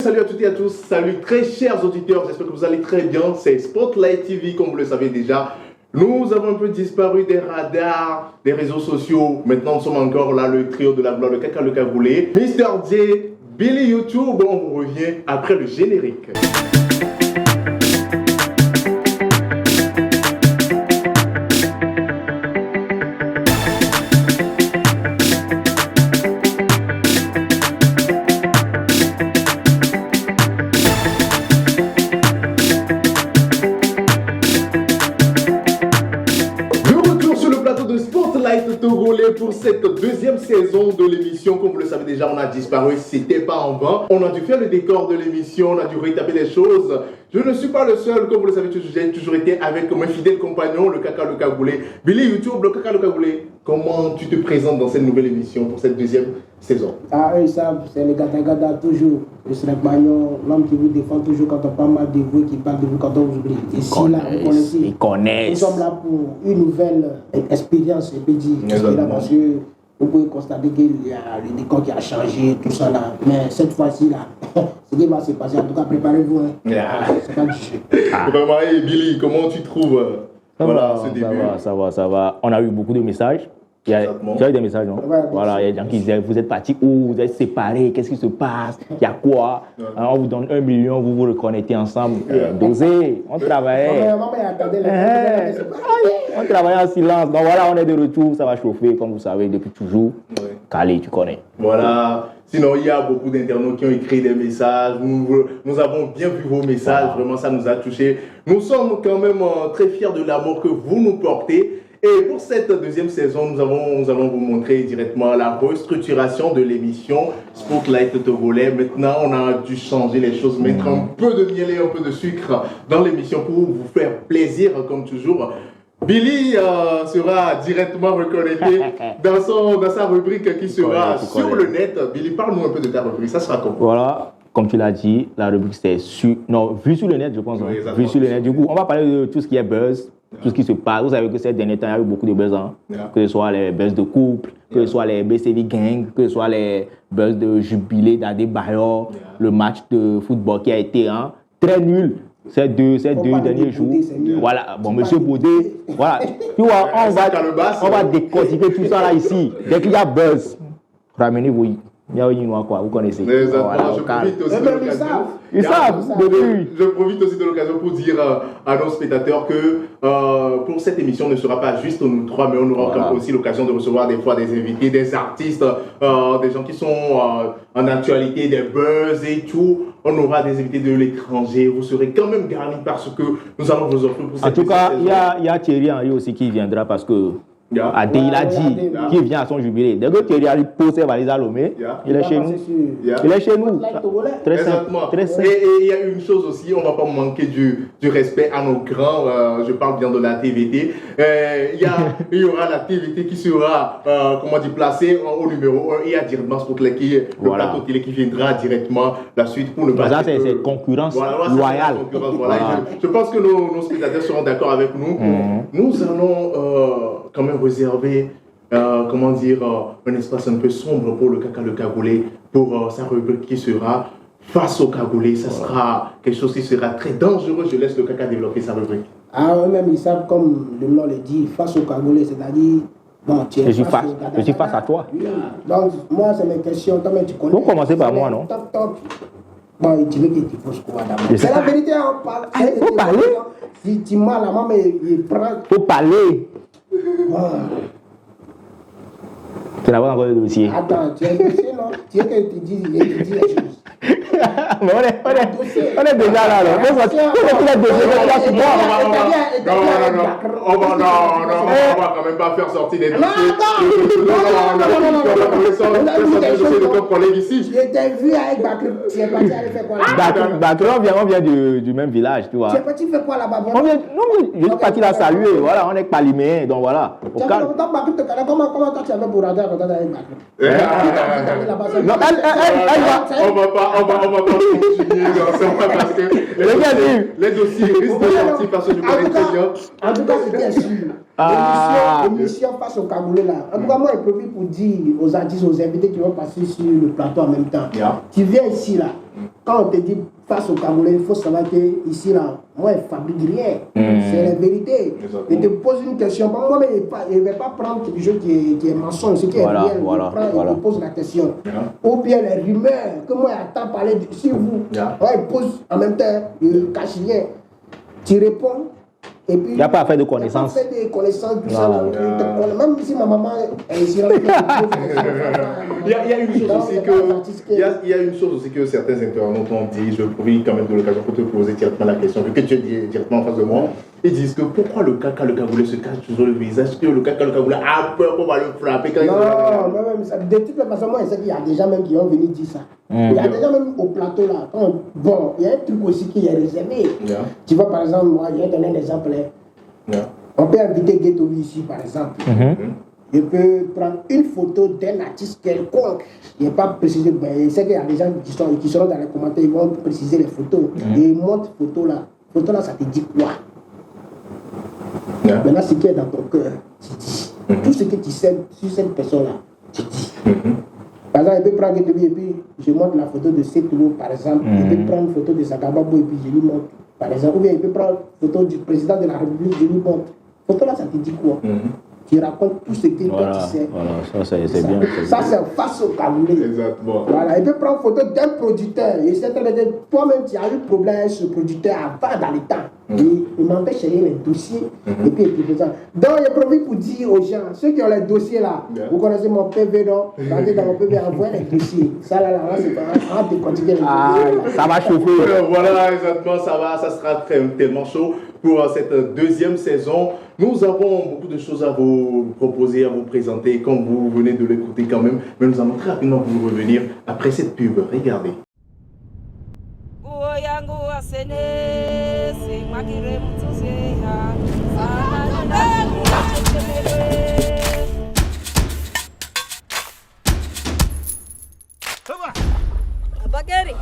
Salut à toutes et à tous, salut très chers auditeurs, j'espère que vous allez très bien, c'est Spotlight TV comme vous le savez déjà. Nous avons un peu disparu des radars, des réseaux sociaux, maintenant nous sommes encore là, le trio de la gloire, le Kaka le Cagoulé, Mr. J, Billy YouTube, on vous revient après le générique. Pour cette deuxième saison de l'émission, comme vous le savez déjà, on a disparu, c'était pas en vain. On a dû faire le décor de l'émission, on a dû rétablir les choses. Je ne suis pas le seul, comme vous le savez, j'ai toujours été avec mes fidèles compagnons, le Kaka le Cagoulé. Billy YouTube, le Kaka le Cagoulé, comment tu te présentes dans cette nouvelle émission pour cette deuxième saison? Ah, eux, ça, c'est les gada toujours. Le Snap Magnon, l'homme qui vous défend toujours quand on parle mal de vous, qui parle de vous quand on vous oublie. Ici, là, vous connaissez. Ils connaissent. Nous sommes là pour une nouvelle expérience, je peux dire. Parce que vous pouvez constater qu'il y a le décor qui a changé, tout ça là. Mais cette fois-ci là, ce qui va se passer, en tout cas, préparez-vous. Hein. C'est pas du jeu. Vraiment, hey, Billy, comment tu trouves ce début? Ça va. On a eu beaucoup de messages. Tu as eu des messages, non? Voilà, il y a des gens qui disaient, vous êtes partis où? Vous êtes séparés? Qu'est-ce qui se passe? Il y a quoi? Alors, on vous donne 1 million, vous vous reconnectez ensemble. Dosé, on travaillait. On travaillait en silence. Donc voilà, on est de retour, ça va chauffer, comme vous savez, depuis toujours. Calé, tu connais. Voilà. Sinon, il y a beaucoup d'internautes qui ont écrit des messages. Nous avons bien vu vos messages. Vraiment, ça nous a touchés. Nous sommes quand même très fiers de l'amour que vous nous portez. Et pour cette deuxième saison, nous allons vous montrer directement la restructuration de l'émission Spotlight Togolais. Maintenant, on a dû changer les choses, mettre un peu de miel et un peu de sucre dans l'émission pour vous faire plaisir, comme toujours. Billy sera directement reconnecté dans sa rubrique qui sera sur le net. Billy, parle-nous un peu de ta rubrique, ça sera comment? Voilà. Comme tu l'as dit, la rubrique c'est vu sur le net, je pense. Oui, vu sur le net. Du coup, on va parler de tout ce qui est buzz, tout ce qui se passe. Vous savez que ces derniers temps, il y a eu beaucoup de buzz. Que ce soit les buzz de couple, que ce soit les BCV Gang, que ce soit les buzz de jubilé d'Adebayor, le match de football qui a été très nul ces deux derniers jours. Voilà, bon, monsieur Baudé, voilà. Tu vois, on va décortiquer tout ça là ici. Dès qu'il y a buzz, ramenez-vous. Il y a une noix quoi, vous connaissez. Voilà, je profite aussi de l'occasion. Ils savent. Je profite aussi de l'occasion pour dire à nos spectateurs que pour cette émission ne sera pas juste nous trois, mais on aura aussi l'occasion de recevoir des fois des invités, des artistes, des gens qui sont en actualité, des buzz et tout. On aura des invités de l'étranger. Vous serez quand même garnis parce que nous allons vous offrir pour cette émission. En tout cas, il y a Thierry Henry aussi qui viendra parce que il a dit qu'il vient à son jubilé. Dès que Thierry Henry pose ses valises à Lomé, il est chez nous. Il est chez nous. Très simple. Et il y a une chose aussi, on ne va pas manquer du respect à nos grands. Je parle bien de la TVT. Il y aura la TVT qui sera placée au numéro 1. Il y a directement Spotlight qui plateau télé qui viendra directement la suite pour ne pas. Ça, c'est concurrence loyale. Je pense que nos spectateurs seront d'accord avec nous. Nous allons quand même réserver un espace un peu sombre pour le Kaka le Cagoulé, pour sa rubrique qui sera face au Cagoulé. Ça sera quelque chose qui sera très dangereux. Je laisse le Kaka développer sa rubrique. Ah, eux-mêmes, ils savent, comme le nom le dit, face au Cagoulé, c'est-à-dire. Bon, je suis face à toi. Donc, moi, c'est mes questions. Toi, tu connais. Vous commencez par moi, non? Bon, tu veux qu'il faut se couper d'abord. C'est la vérité, on parle. Il faut parler. Si tu m'as la main, mais il prend. Il faut parler. Tu n'as pas encore le dossier. Attends, tu as le dossier, non? Tu veux que tu dises les choses. Mais on est déjà là. On va quand même pas faire sortir des dossiers. Je t'ai vu avec Bakr. Tu es parti aller faire quoi là-bas? Bakr, on vient du même village, tu vois. Tu es parti faire quoi là-bas? Je suis parti la saluer. Voilà, on est paliméens, donc voilà. Au calme. Comment toi tu avais pour rentrer avec Bakr? On va pas continuer parce que les dossiers risquent de sortir parce que je connais très bien. En tout cas, c'était sûr. L'émission face au Cagoulé là. En tout cas, moi, j'ai prévu pour dire aux artistes, aux invités qui vont passer sur le plateau en même temps. Tu viens ici là. Quand on te dit face au Cagoulé, il faut savoir que ici là, moi, je fabrique rien. C'est la vérité. Je te pose une question. Moi, je ne vais pas prendre quelque chose qui est mensonge, ce qui est réel. Je te pose la question. Ou bien les rumeurs que moi, j'attends parler sur vous. Ouais, je pose en même temps, je ne cache rien. Tu réponds. Il n'y a pas à faire de connaissances. Il n'y a pas à faire de connaissances, tout ça. Même si ma maman est ici, il y a une chose aussi que certains internautes ont dit, je profite quand même de l'occasion pour te poser directement la question, vu que tu es directement en face de moi. Ils disent que pourquoi le caca, le cagoulé se cache toujours le visage, que le caca, le cagoulé a peur qu'on va le frapper quand de toute façon, moi, je sais qu'il y a des gens même qui ont venu dire ça. Il y a des gens même au plateau là. Bon, il y a un truc aussi qui est réservé. Tu vois, par exemple, moi, je vais donner un exemple. On peut inviter Ghetto ici, par exemple. Je peux prendre une photo d'un artiste quelconque. Il n'est pas précisé. Je sais qu'il y a des gens qui seront dans les commentaires, ils vont préciser les photos. Et ils montrent photo là. Photo là, ça te dit quoi? Maintenant, ce qui est dans ton cœur, tu dis. Tout ce que tu sais sur cette personne-là, tu dis. Par exemple, il peut prendre Ghetto et puis je montre la photo de Sétoulou, par exemple. Il peut prendre une photo de Sakababo et puis je lui montre, par exemple. Ou bien il peut prendre une photo du président de la République, je lui montre. Photo là, ça te dit quoi? Tu racontes tout ce que toi tu sais. Voilà, ça c'est bien. Ça c'est face au Cagoulé. Exactement. Voilà, il peut prendre photo d'un producteur. Et c'est toi-même, tu as eu problème avec ce producteur avant dans les temps. Il m'empêche de les dossiers. Et puis il ça. Donc, il est prévu pour dire aux gens, ceux qui ont les dossiers là, vous connaissez mon PV, non? Regardez dans mon PV, envoyez les dossiers. Ça là, c'est pas grave de continuer les dossiers. Ça va chauffer. Voilà, exactement, ça sera tellement chaud. Pour cette deuxième saison, nous avons beaucoup de choses à vous proposer, à vous présenter, comme vous venez de l'écouter quand même. Mais nous allons très rapidement vous revenir après cette pub. Regardez. Bagari.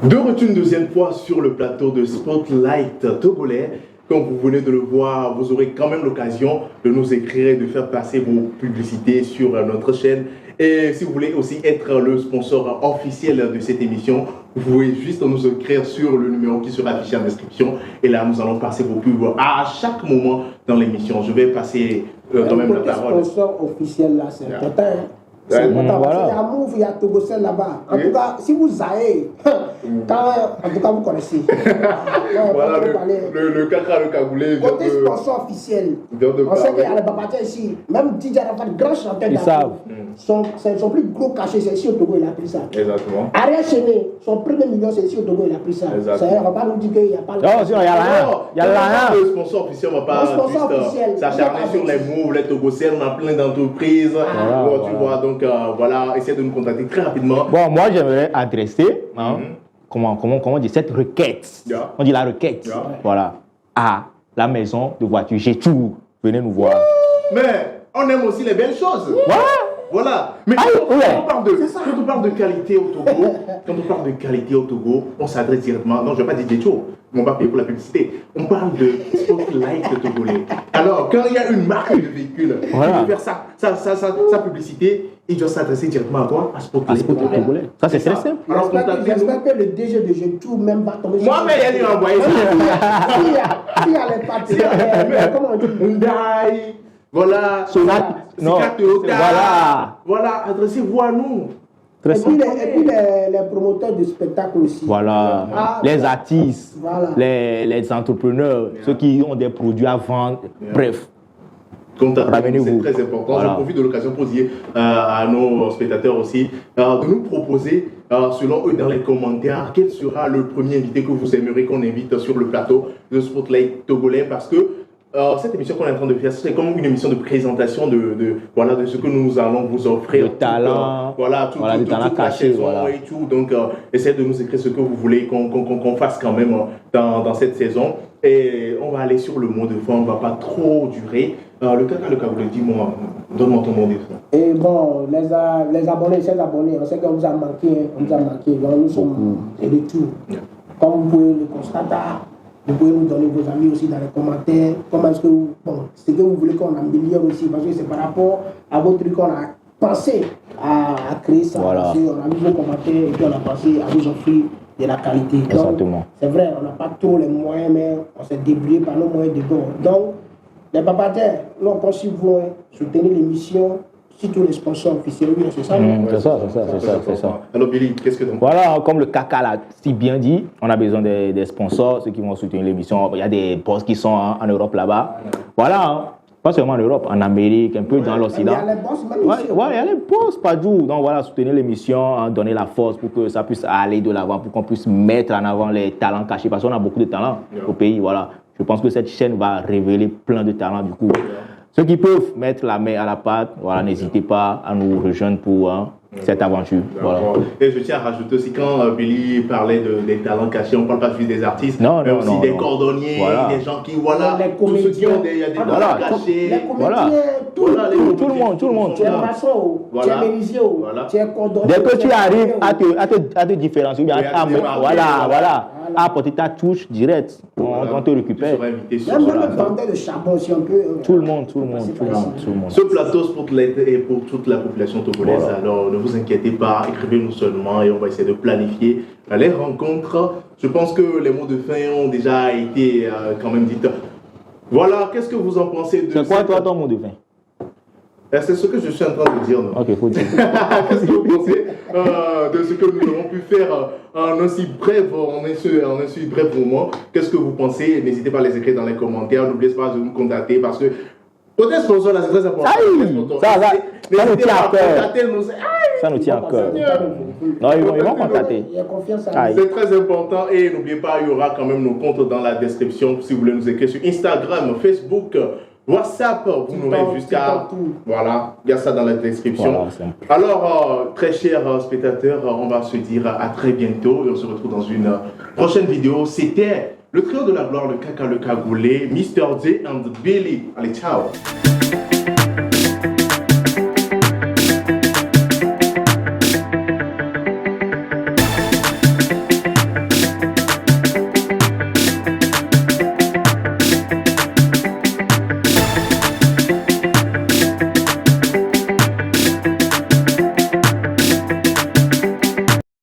De retour une deuxième fois sur le plateau de Spotlight Togolais. Comme vous venez de le voir, vous aurez quand même l'occasion de nous écrire et de faire passer vos publicités sur notre chaîne. Et si vous voulez aussi être le sponsor officiel de cette émission, vous pouvez juste nous écrire sur le numéro qui sera affiché en description. Et là, nous allons passer vos pubs à chaque moment dans l'émission. Je vais passer quand même la parole. Le sponsor officiel là, c'est important. C'est important parce qu'il y a Move, il y a Togocel là-bas. En tout cas, si vous avez, en tout cas, vous connaissez. Voilà, le caca, le cagoulé. Côté sponsor officiel, on sait qu'il y a les Babatia ici. Même DJ Arafat, grand chanteur d'Afrique. Son plus gros cachet, c'est ici au Togo, il a pris ça. Exactement. Ariel Chené, son premier million, c'est ici au Togo, il a pris ça. On ne va pas nous dire qu'il n'y a pas non, il y a rien. Il y a rien. Le sponsor officiel, on ne va pas s'acharner sur les Move, les Togocel, on a plein d'entreprises. Tu vois, donc voilà, essayez de nous contacter très rapidement. Bon, moi j'aimerais adresser, comment on dit, cette requête. On dit la requête, voilà, à la maison de voiture. J'ai tout. Venez nous voir. Mais on aime aussi les belles choses. Voilà. Mais quand on parle de qualité au Togo, on s'adresse directement. Non, je ne vais pas dire des choses. On va payer pour la publicité. On parle de Spotlight Togolais. Alors, quand il y a une marque de véhicule qui veut faire sa publicité, il doit s'adresser directement à toi, à Spotlight Togolais. Ça, c'est très simple. J'espère que le DG de Jetou même va tomber sur moi, mais il y a dû envoyer ça. Il y a les partenaires. Comment on dit Hyundai. Voilà, voilà, adressez-vous à nous. Et puis les promoteurs de spectacles aussi. Voilà, les artistes, les entrepreneurs, ceux qui ont des produits à vendre, bref. Ramenez-vous. C'est très important. Voilà. Je profite de l'occasion pour dire à nos spectateurs aussi de nous proposer, selon eux, dans les commentaires, quel sera le premier invité que vous aimeriez qu'on invite sur le plateau de Spotlight Togolais, parce que cette émission qu'on est en train de faire, c'est comme une émission de présentation de ce que nous allons vous offrir. Le talent. Toute la saison et tout. Donc, essayez de nous écrire ce que vous voulez qu'on fasse quand même dans cette saison. Et on va aller sur le mot de fin, on ne va pas trop durer. Le Cagoulé, dis-moi, donne-moi ton mot de fin. Et bon, les abonnés, on sait qu'on vous a manqué, Donc, nous sommes de retour. Comme vous pouvez le constater, vous pouvez nous donner vos amis aussi dans les commentaires. Comment est-ce que ce que vous voulez qu'on améliore aussi, parce que c'est par rapport à votre truc qu'on a pensé à créer ça. Voilà. Parce qu'on a mis vos commentaires et puis on a pensé à vous offrir de la qualité. Exactement. C'est vrai, on n'a pas trop les moyens, mais on s'est débrouillé par nos moyens de bord. Donc, les papataires, nous on pense vous soutenir l'émission, surtout les sponsors officiels, c'est ça. C'est ça. Alors Billy, qu'est-ce que tu en penses? Voilà, comme le Kaka l'a si bien dit, on a besoin des sponsors, ceux qui vont soutenir l'émission. Il y a des boss qui sont en Europe là-bas. Voilà, pas seulement en Europe, en Amérique, un peu dans l'Occident. Il y a les boss même ici. Il y a les boss partout. Donc voilà, soutenir l'émission, donner la force pour que ça puisse aller de l'avant, pour qu'on puisse mettre en avant les talents cachés. Parce qu'on a beaucoup de talents au pays. Voilà. Je pense que cette chaîne va révéler plein de talents du coup. Ceux qui peuvent mettre la main à la pâte, voilà, n'hésitez pas à nous rejoindre pour cette aventure. Voilà. Et je tiens à rajouter aussi, quand Billy parlait des talents cachés, on ne parle pas juste des artistes, mais aussi des cordonniers, des gens qui, les comédiens, tous ceux qui ont des talents cachés. Les comédiens, tout le monde. Tu es maçon, tu es menuisier, tu es cordonnier. Dès que tu arrives à te différencier, à apporter ta touche directe, on te récupère. Même le vendeur de charbon, si on peut. Tout le monde. Ce plateau Spotlight est pour toute la population togolaise. Alors ne vous inquiétez pas, écrivez-nous seulement et on va essayer de planifier les rencontres. Je pense que les mots de fin ont déjà été quand même dites. Voilà, qu'est-ce que vous en pensez de C'est quoi toi ton mot de fin? C'est ce que je suis en train de dire. Non? Ok, faut dire. Qu'est-ce que vous pensez de ce que nous avons pu faire en un si bref moment? Qu'est-ce que vous pensez? N'hésitez pas à les écrire dans les commentaires. N'oubliez pas de nous contacter parce que côté sponsor, là, c'est très important. Ça nous tient à cœur. Ça nous tient à cœur. Non, ils vont contacter. C'est très important et n'oubliez pas, il y aura quand même nos comptes dans la description si vous voulez nous écrire sur Instagram, Facebook, WhatsApp, vous n'aurez jusqu'à... Voilà, il y a ça dans la description. Voilà, alors, très chers spectateurs, on va se dire à très bientôt et on se retrouve dans une prochaine vidéo. C'était le trio de la gloire, le Kaka, le Cagoulé, Mr. J and Billy. Allez, ciao.